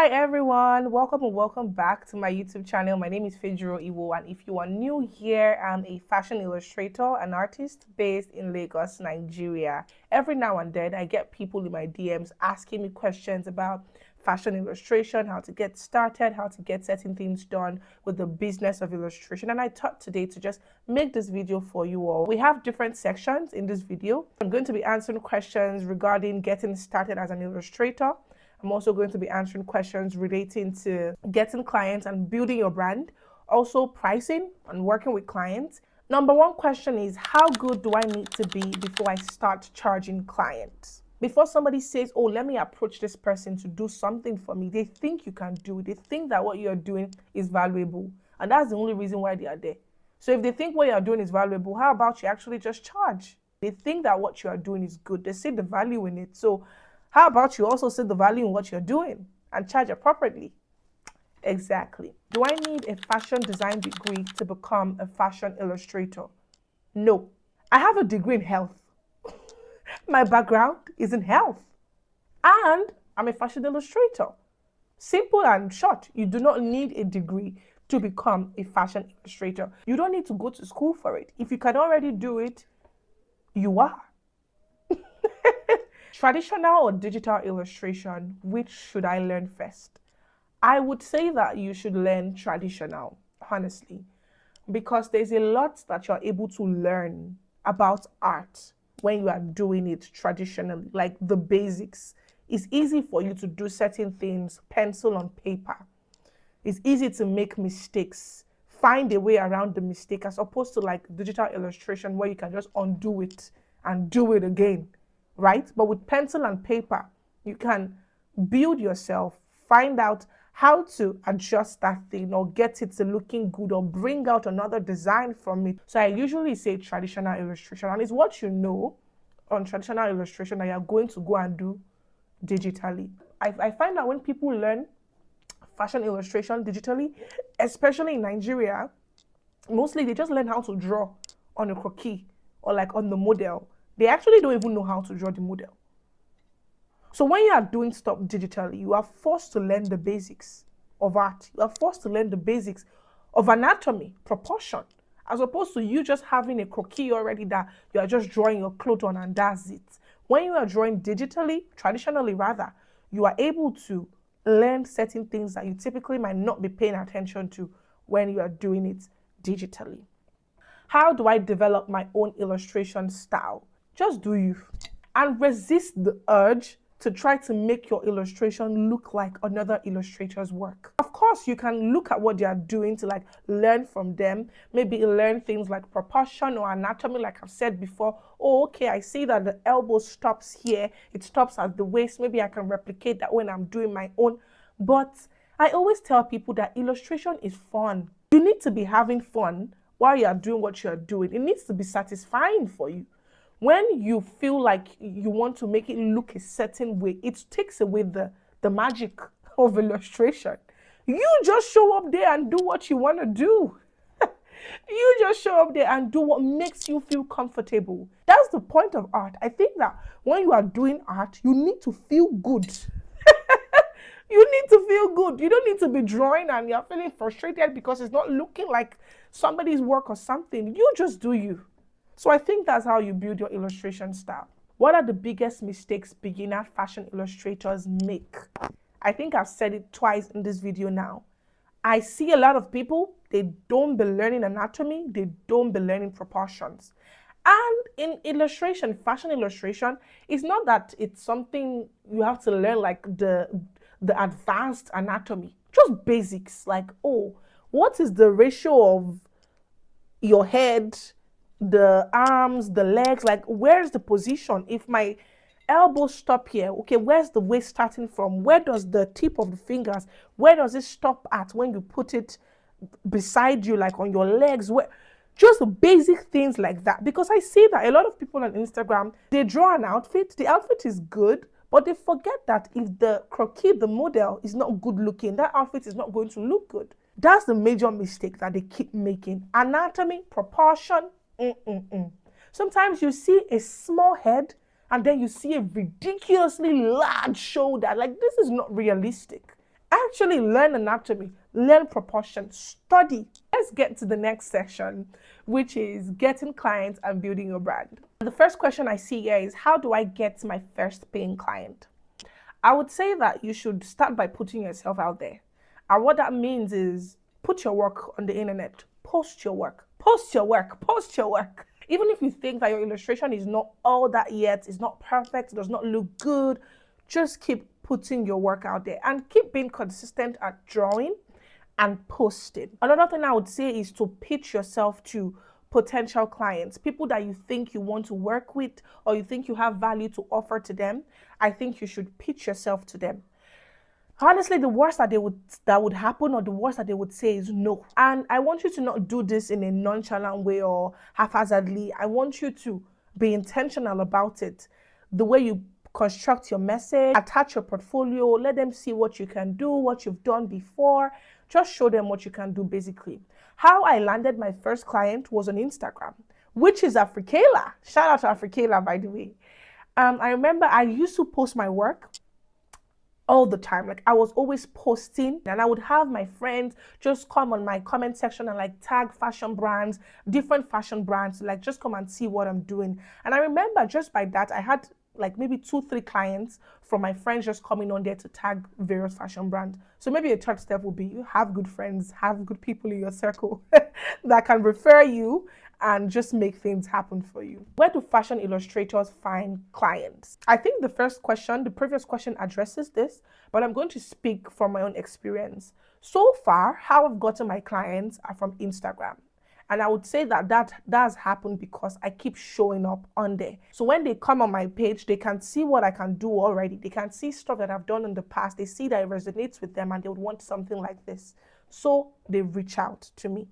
everyone, welcome and welcome back to my YouTube channel. My name is Fejiro, and if you are new here, I'm a fashion illustrator, an artist based in Lagos, Nigeria. Every now and then I get people in my DMs asking me questions about fashion illustration, how to get started, how to get certain things done with the business of illustration. And I thought today to just make this video for you all. We have different sections in this video. I'm going to be answering questions regarding getting started as an illustrator. I'm also going to be answering questions relating to getting clients and building your brand, also pricing and working with clients. Number one question is, how good do I need to be before I start charging clients? Before somebody says, oh, let me approach this person to do something for me, they think you can do it. They think that what you're doing is valuable. And that's the only reason why they are there. So if they think what you're doing is valuable, how about you actually just charge? They think that what you are doing is good. They see the value in it. So how about you also see the value in what you're doing and charge appropriately? Exactly. Do I need a fashion design degree to become a fashion illustrator? No. I have a degree in health. My background is in health. And I'm a fashion illustrator. Simple and short. You do not need a degree to become a fashion illustrator. You don't need to go to school for it. If you can already do it, you are. Traditional or digital illustration, which should I learn first? I would say that you should learn traditional, honestly, because there's a lot that you're able to learn about art when you are doing it traditionally, like the basics. It's easy for you to do certain things, pencil on paper. It's easy to make mistakes, find a way around the mistake, as opposed to like digital illustration where you can just undo it and do it again. Right? But with pencil and paper, you can build yourself, find out how to adjust that thing or get it to looking good or bring out another design from it. So I usually say traditional illustration, and it's what you know on traditional illustration that you're going to go and do digitally. I find that when people learn fashion illustration digitally, especially in Nigeria, mostly they just learn how to draw on a croquis or like on the model. They actually don't even know how to draw the model. So when you are doing stuff digitally, you are forced to learn the basics of art. You are forced to learn the basics of anatomy, proportion, as opposed to you just having a croquis already that you are just drawing your cloth on and that's it. When you are drawing digitally, traditionally rather, you are able to learn certain things that you typically might not be paying attention to when you are doing it digitally. How do I develop my own illustration style? Just do you, and resist the urge to try to make your illustration look like another illustrator's work. Of course, you can look at what they are doing to like learn from them, maybe learn things like proportion or anatomy, like I've said before. Oh, okay, I see that the elbow stops here, it stops at the waist. Maybe I can replicate that when I'm doing my own. But I always tell people that illustration is fun. You need to be having fun while you are doing what you are doing. It needs to be satisfying for you. When you feel like you want to make it look a certain way, it takes away the magic of illustration. You just show up there and do what you want to do. You just show up there and do what makes you feel comfortable. That's the point of art. I think that when you are doing art, you need to feel good. You need to feel good. You don't need to be drawing and you're feeling frustrated because it's not looking like somebody's work or something. You just do you. So I think that's how you build your illustration style. What are the biggest mistakes beginner fashion illustrators make? I think I've said it twice in this video now. I see a lot of people, they don't be learning anatomy, they don't be learning proportions. And in illustration, fashion illustration, it's not that it's something you have to learn like the advanced anatomy, just basics like, oh, what is the ratio of your head, the arms, the legs, like where's the position? If my elbow stop here, okay, where's the waist starting from? Where does the tip of the fingers, where does it stop at when you put it beside you, like on your legs? Where, just basic things like that. Because I see that a lot of people on Instagram, they draw an outfit, the outfit is good, but they forget that if the croquis, the model is not good looking, that outfit is not going to look good. That's the major mistake that they keep making. Anatomy, proportion, Sometimes you see a small head and then you see a ridiculously large shoulder. Like, this is not realistic. Actually learn anatomy, learn proportion, study. Let's get to the next section, which is getting clients and building your brand. The first question I see here is, how do I get my first paying client? I would say that you should start by putting yourself out there. And what that means is put your work on the internet, post your work, post your work, post your work. Even if you think that your illustration is not all that yet, it's not perfect, it does not look good, just keep putting your work out there and keep being consistent at drawing and posting. Another thing I would say is to pitch yourself to potential clients, people that you think you want to work with or you think you have value to offer to them. I think you should pitch yourself to them. Honestly, the worst that would happen, or the worst that they would say, is no. And I want you to not do this in a nonchalant way or haphazardly. I want you to be intentional about it. The way you construct your message, attach your portfolio, let them see what you can do, what you've done before. Just show them what you can do, basically. How I landed my first client was on Instagram, which is Afrikela. Shout out to Afrikela, by the way. I remember I used to post my work all the time. Like, I was always posting, and I would have my friends just come on my comment section and like tag fashion brands, different fashion brands, like just come and see what I'm doing. And I remember just by that, I had like maybe 2-3 clients from my friends just coming on there to tag various fashion brands. So maybe a third step would be, you have good friends, have good people in your circle that can refer you and just make things happen for you. Where do fashion illustrators find clients? I think the previous question addresses this, but I'm going to speak from my own experience. So far, how I've gotten my clients are from Instagram. And I would say that has happened because I keep showing up on there. So when they come on my page, they can see what I can do already. They can see stuff that I've done in the past. They see that it resonates with them and they would want something like this. So they reach out to me.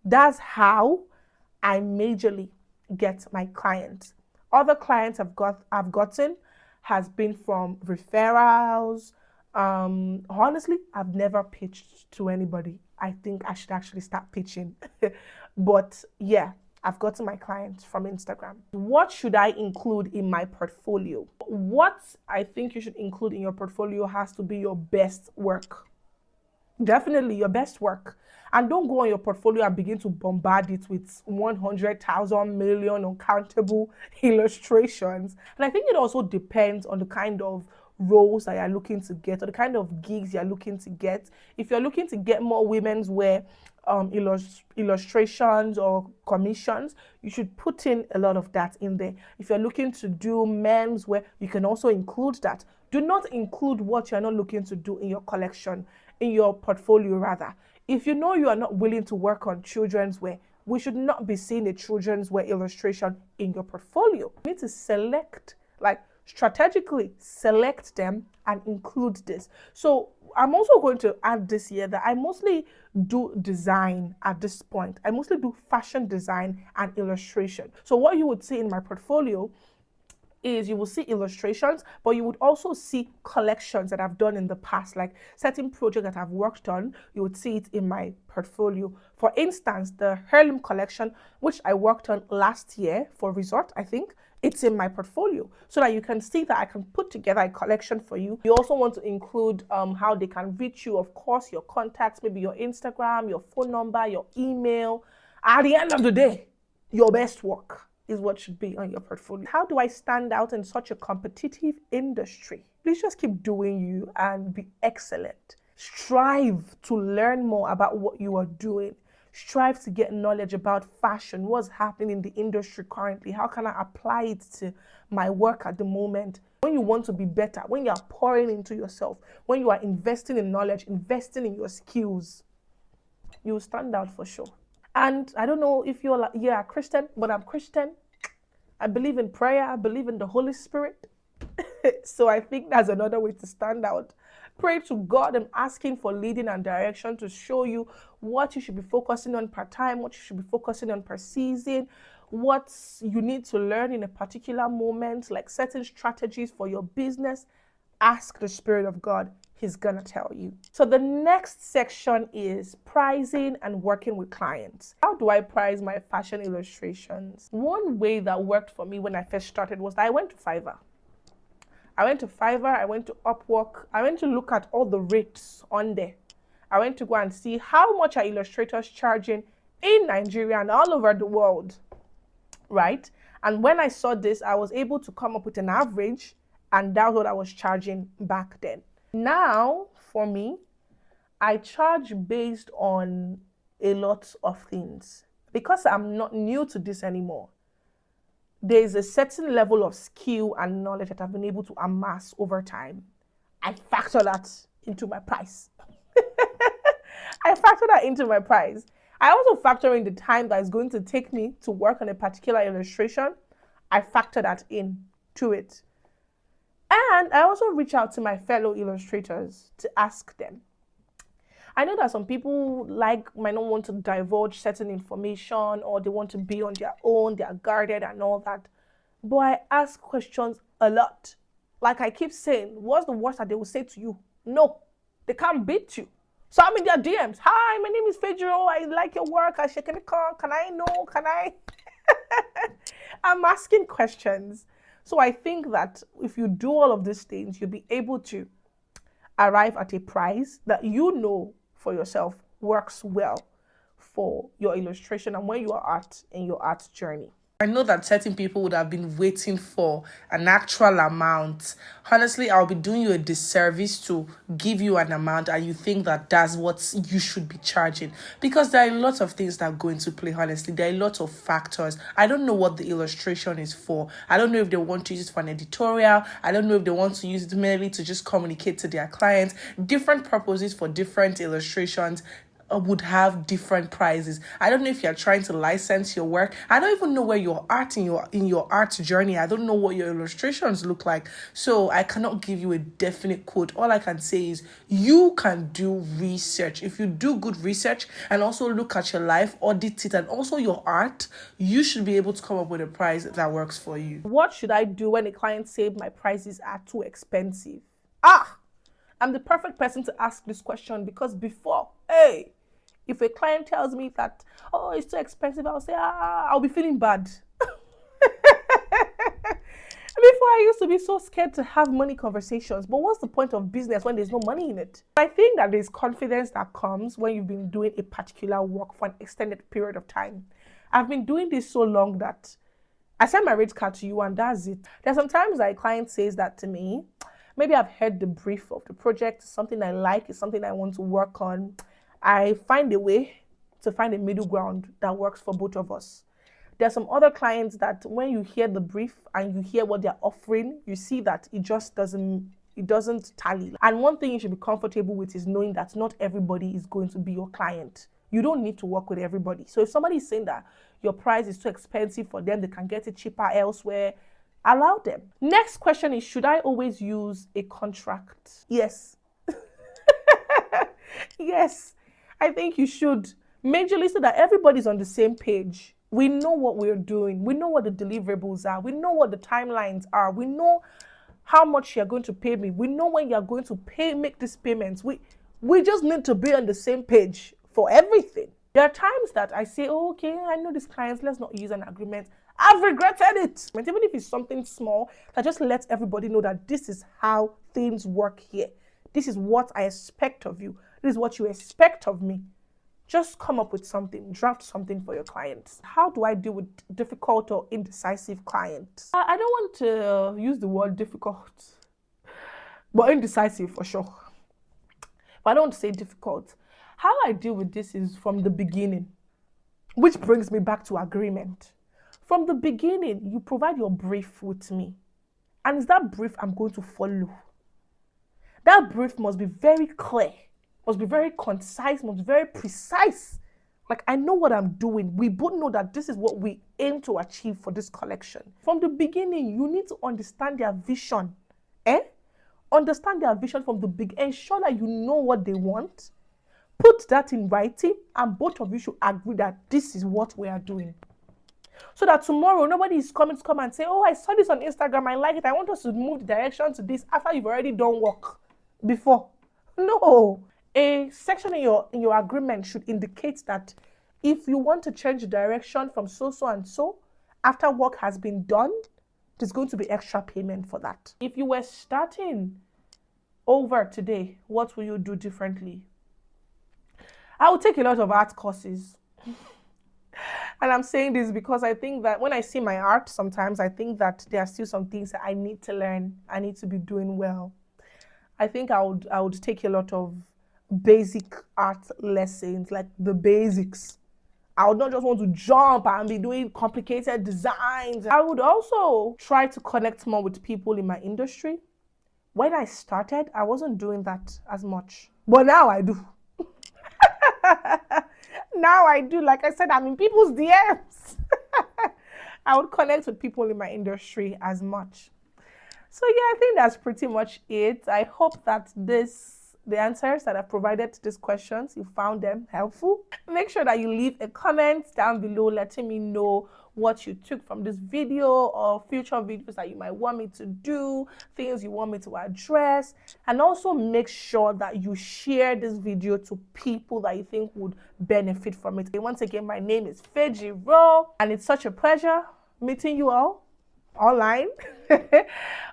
That's how I majorly get my clients. Other clients I've gotten has been from referrals. Honestly, I've never pitched to anybody. I think I should actually start pitching. But yeah, I've gotten my clients from Instagram. What should I include in my portfolio? What I think you should include in your portfolio has to be your best work. Definitely your best work. And don't go on your portfolio and begin to bombard it with 100,000 million uncountable illustrations. And I think it also depends on the kind of roles that you're looking to get or the kind of gigs you're looking to get. If you're looking to get more women's wear illustrations or commissions, you should put in a lot of that in there. If you're looking to do men's wear, you can also include that. Do not include what you're not looking to do in your collection, in your portfolio rather. If you know you are not willing to work on children's wear, we should not be seeing a children's wear illustration in your portfolio. You need to select, like strategically select them and include this. So I'm also going to add this here that I mostly do design at this point. I mostly do fashion design and illustration. So what you would see in my portfolio is you will see illustrations, but you would also see collections that I've done in the past, like certain projects that I've worked on. You would see it in my portfolio. For instance, the heirloom collection, which I worked on last year for Resort, I think, it's in my portfolio so that you can see that I can put together a collection for you. You also want to include how they can reach you, of course, your contacts, maybe your Instagram, your phone number, your email. At the end of the day, your best work is what should be on your portfolio. How do I stand out in such a competitive industry? Please just keep doing you and be excellent. Strive to learn more about what you are doing. Strive to get knowledge about fashion, what's happening in the industry currently, how can I apply it to my work at the moment. When you want to be better, when you are pouring into yourself, when you are investing in knowledge, investing in your skills, you will stand out for sure. And I don't know if you're a Christian, but I'm Christian. I believe in prayer. I believe in the Holy Spirit. So I think that's another way to stand out. Pray to God and ask Him for leading and direction to show you what you should be focusing on per time, what you should be focusing on per season, what you need to learn in a particular moment, like certain strategies for your business. Ask the Spirit of God. He's gonna tell you. So the next section is pricing and working with clients. How do I price my fashion illustrations? One way that worked for me when I first started was that I went to Fiverr. I went to Fiverr, I went to Upwork, I went to look at all the rates on there. I went to go and see how much are illustrators charging in Nigeria and all over the world, right? And when I saw this, I was able to come up with an average, and that's what I was charging back then. Now, for me, I charge based on a lot of things because I'm not new to this anymore. There's a certain level of skill and knowledge that I've been able to amass over time. I factor that into my price. I factor that into my price. I also factor in the time that it's going to take me to work on a particular illustration. I factor that in to it. And I also reach out to my fellow illustrators to ask them. I know that some people might not want to divulge certain information, or they want to be on their own, they are guarded and all that. But I ask questions a lot. Like I keep saying, what's the worst that they will say to you? No, they can't beat you. So I'm in their DMs. Hi, my name is Fejiro. I like your work. I shake the car. Can I know? Can I? I'm asking questions. So I think that if you do all of these things, you'll be able to arrive at a price that you know for yourself works well for your illustration and where you are at in your art journey. I know that certain people would have been waiting for an actual amount. Honestly, I'll be doing you a disservice to give you an amount and you think that that's what you should be charging. Because there are a lot of things that go into play, honestly. There are a lot of factors. I don't know what the illustration is for. I don't know if they want to use it for an editorial. I don't know if they want to use it merely to just communicate to their clients. Different purposes for different illustrations would have different prices. I don't know if you're trying to license your work. I don't even know where you're at in your art journey. I don't know what your illustrations look like. So I cannot give you a definite quote. All I can say is you can do research. If you do good research and also look at your life, audit it, and also your art, you should be able to come up with a price that works for you. What should I do when a client says my prices are too expensive? I'm the perfect person to ask this question because before, if a client tells me that, oh, it's too expensive, I'll say, I'll be feeling bad. Before, I used to be so scared to have money conversations. But what's the point of business when there's no money in it? I think that there's confidence that comes when you've been doing a particular work for an extended period of time. I've been doing this so long that I send my rate card to you and that's it. There's sometimes that a client says that to me. Maybe I've heard the brief of the project, something I like, it's something I want to work on. I find a way to find a middle ground that works for both of us. There are some other clients that when you hear the brief and you hear what they're offering, you see that it just doesn't tally. And one thing you should be comfortable with is knowing that not everybody is going to be your client. You don't need to work with everybody. So if somebody is saying that your price is too expensive for them, they can get it cheaper elsewhere, allow them. Next question is, should I always use a contract? Yes. Yes. I think you should, majorly so that everybody's on the same page. We know what we're doing. We know what the deliverables are. We know what the timelines are. We know how much you're going to pay me. We know when you're going to make these payments. We just need to be on the same page for everything. There are times that I say, oh, okay, I know these clients, let's not use an agreement. I've regretted it. Even if it's something small, that just lets everybody know that this is how things work here. This is what I expect of you. This is what you expect of me. Just come up with something, draft something for your clients. How do I deal with difficult or indecisive clients? I don't want to use the word difficult, but indecisive for sure. But I don't want to say difficult. How I deal with this is from the beginning, which brings me back to agreement. From the beginning, you provide your brief with me. And it's that brief I'm going to follow. That brief must be very clear. Must be very concise, must be very precise. Like, I know what I'm doing. We both know that this is what we aim to achieve for this collection. From the beginning, you need to understand their vision. Understand their vision from the beginning. Ensure that you know what they want. Put that in writing, and both of you should agree that this is what we are doing. So that tomorrow, nobody is coming to come and say, oh, I saw this on Instagram, I like it. I want us to move the direction to this after you've already done work before. No. A section in your agreement should indicate that if you want to change the direction from so and so after work has been done, there's going to be extra payment for that. If you were starting over today, what will you do differently? I would take a lot of art courses. And I'm saying this because I think that when I see my art, sometimes I think that there are still some things that I need to learn. I need to be doing well. I think I would take a lot of basic art lessons, like the basics. I would not just want to jump and be doing complicated designs. I would also try to connect more with people in my industry. When I started, I wasn't doing that as much, but now I do. Now I do. Like I said, I'm in people's DMs. I would connect with people in my industry as much. So yeah, I think that's pretty much it. I hope that the answers that I've provided to these questions, you found them helpful. Make sure that you leave a comment down below letting me know what you took from this video or future videos that you might want me to do, things you want me to address. And also make sure that you share this video to people that you think would benefit from it. Once again, my name is Fejiro, and it's such a pleasure meeting you all online.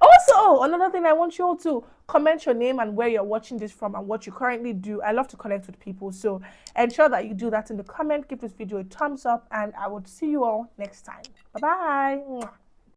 Also, another thing, I want you all to comment your name and where you're watching this from and what you currently do. I love to connect with people, so ensure that you do that in the comment. Give this video a thumbs up, and I will see you all next time. Bye bye.